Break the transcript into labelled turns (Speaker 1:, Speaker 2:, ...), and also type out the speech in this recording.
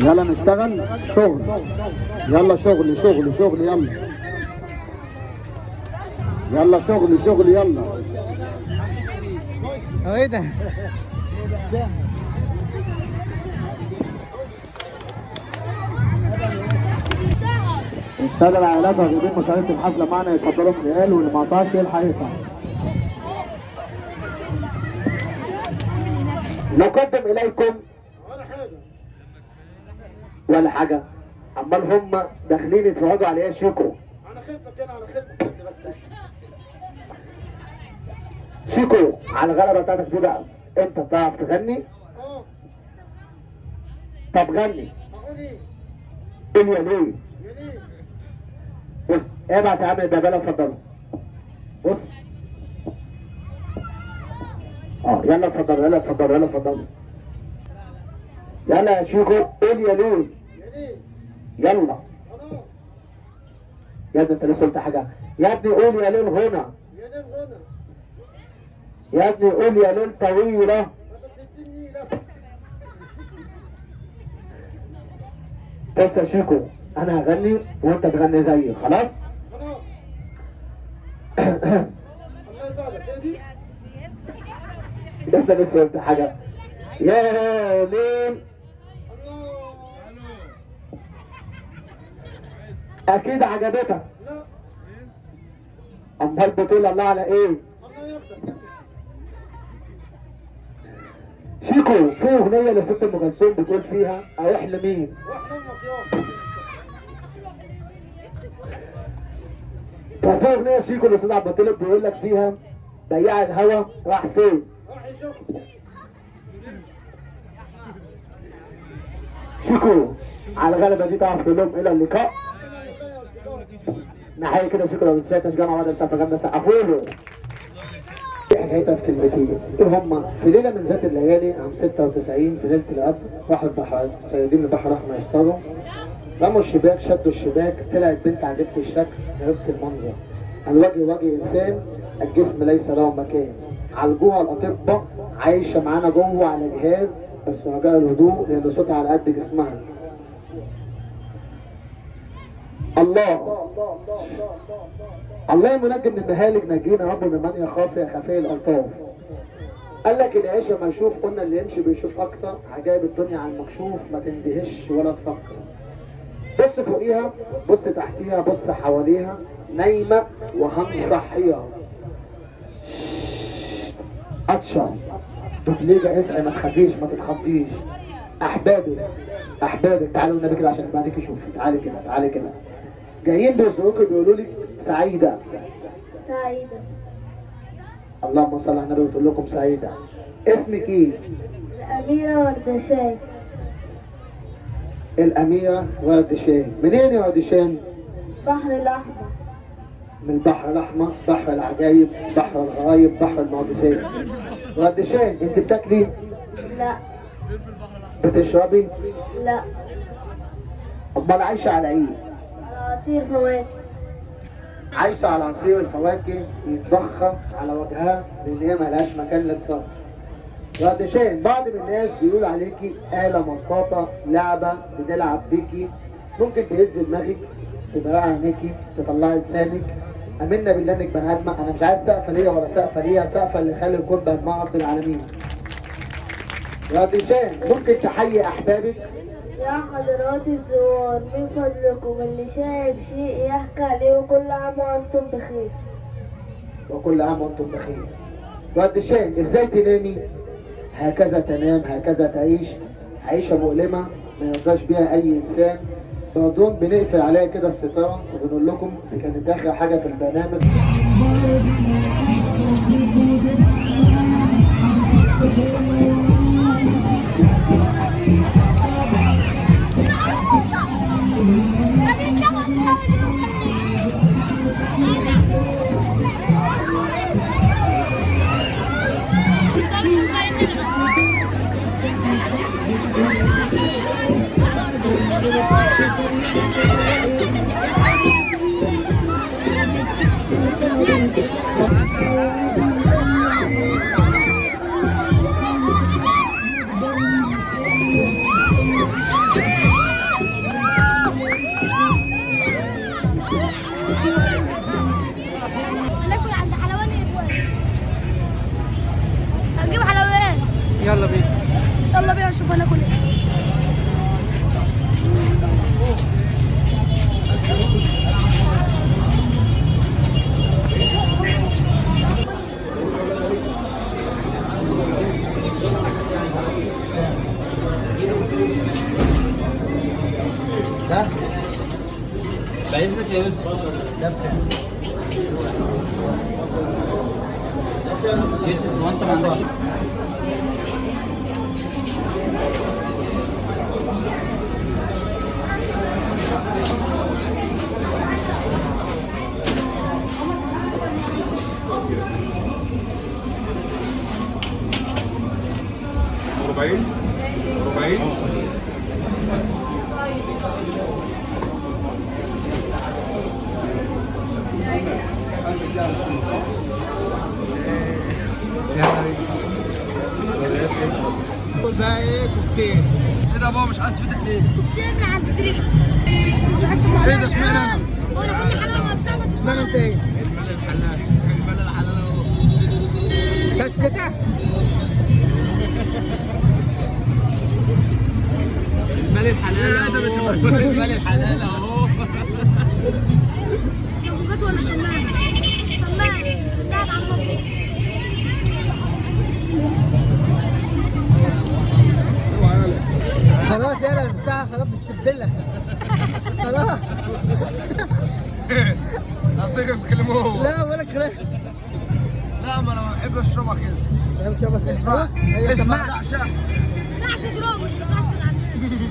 Speaker 1: يلا نشتغل شغل. يلا شغل شغل شغل يلا. يلا شغل شغل يلا.
Speaker 2: هو ايه ده؟
Speaker 1: السادة العائلات راغبين مشاركة الحفلة معنا يتفضلوا من الرجال، واللي ما قطعش يلحق يقطع. نقدم إليكم ولا حاجة. أمال هم داخلين يتفرجوا على إيه شيكو؟ على خدمة كده، على خدمة بس. شيكو على الغلبة بتاعتك دي بقى، أنت بتعرف تغني؟ طب غني. قول يا ليه؟ بص ابعت يا عم البابالة اتفضلوا. بص يلا اتفضلوا يلا اتفضلوا يلا اتفضلوا. يلا يا شيكو قول يا ليه؟ يلا يا ابني انت لسه قلت حاجه. يا ابني قول يا ليل هنا. يا ابني قول يا ليل طويله. بص يا شيكو انا هغني وانت تغني زيي خلاص؟ الله يساعدك. انت لسه قلت حاجه. يا ليل اكيد عجبتك. لا امال بتقول الله على ايه؟ الله يفتح. شيكو في اغنيه لست ام كلثوم بتقول فيها اروح لمين؟ ففي اغنيه شيكو الاستاذ عبد الطالب بيقول لك فيها بياع الهوا راح فين؟ راح يشوف. شيكو على الغلبه دي تعرف تقول لهم الى اللقاء. نحيي كده شكرا للسيادة الجامعة وعد السقف جامدة سقفوا له. حكايتها في كلمتين. هم في ليلة من ذات الليالي عام 96 في ليلة القدر راحوا البحر صيادين البحر راحوا يصطادوا. رموا الشباك شدوا الشباك طلعت بنت عجيبة الشكل عجيبة المنظر. الوجه وجه إنسان الجسم ليس له مكان. عالجوها الأطباء عايشة معانا جوه على جهاز بس رجاء الهدوء لأن صوتها على قد جسمها. الله منجي من المهالك نجينا رب من يخاف خفي الألطاف. قال لك العيشة ما يشوف قلنا اللي يمشي بيشوف أكتر. عجائب الدنيا على المكشوف ما تندهش ولا تفكر. بص فوقيها بص تحتيها بص حواليها نايمة وهنصحيها. أتشر تفليجة اصحي ما تخافيش ما تتخضيش. أحبابك تعالوا النبي كده عشان بعدك يشوفي. تعالي كده جايين بيسألوك بيقولوا لك سعيدة. اللهم صل على النبي وتقول لكم سعيدة. اسمك ايه؟
Speaker 3: الأميرة وردشان.
Speaker 1: الأميرة وردشان. منين يا وردشان؟
Speaker 3: البحر الأحمر.
Speaker 1: من البحر الأحمر. بحر العجايب بحر الغرايب بحر المعجزات. وردشان انت بتاكلي؟
Speaker 3: لا.
Speaker 1: بتشربي؟
Speaker 3: لا.
Speaker 1: امال عايشة على ايه؟
Speaker 3: عصير فواكه.
Speaker 1: عايشة على عصير الفواكه يتبخر على وجهها لان هي ملهاش مكان للصرف. وردشان بعض من الناس بيقول عليكي آلة مطاطة لعبة بتلعب بيكي. ممكن تهز دماغك تبرع عينيكي تطلعي لسانك. امنا بالله انك بني ادمه. انا مش عايز سقفه ليا ولا سقفه ليا. سقفه اللي خلي الكون بقى مع رب العالمين. وردشان ممكن تحيي احبابك.
Speaker 3: يا حضرات الزوار من فضلكم اللي شايف شيء يحكي عليه وكل عام وانتم بخير.
Speaker 1: وكل عام وانتم بخير. وردشان ازاي تنامي؟ هكذا تنام هكذا تعيش. عيشه مؤلمه ما يرضاش بيها اي انسان. بعضهم بنقفل عليها كده الستاره وبنقول لكم دي كانت اخر حاجه في البرنامج.
Speaker 2: ناكل عند حلواني اتوال. هنجيب حلويات.
Speaker 4: يلا بينا.
Speaker 2: يلا بينا نشوف هناكل ايه.
Speaker 4: ده بعزك يا يوسف. ده بتاع يوسف، هو انت ما عندكش؟
Speaker 5: ربعين ربعين.
Speaker 4: قول بقى ايه كوكتيل؟ ايه ده بابا مش عايز تفتح ليه؟
Speaker 2: كوكتيل من عند دريكت. مش عايز تطلع.
Speaker 4: ايه ده اشمعنى انا؟
Speaker 2: هو انا كل حلوه ما بسمع
Speaker 4: اشمعنى انت ايه؟ المال الحلال، المال الحلال اهو. تفتح؟ المال الحلال اهو. المال الحلال اهو.
Speaker 2: يا ولا شمام؟ شمام ساعد على النص.
Speaker 4: خلاص يلا بتاع خلاص بالسبلة. خلاص. اعطيكم بكلموه. لا ولا كلام. لا ما انا بحب اشربها كده. بحب اشربها كده. اسمع اسمع نعشة.
Speaker 2: نعشة دروب مش نعشة العدنان.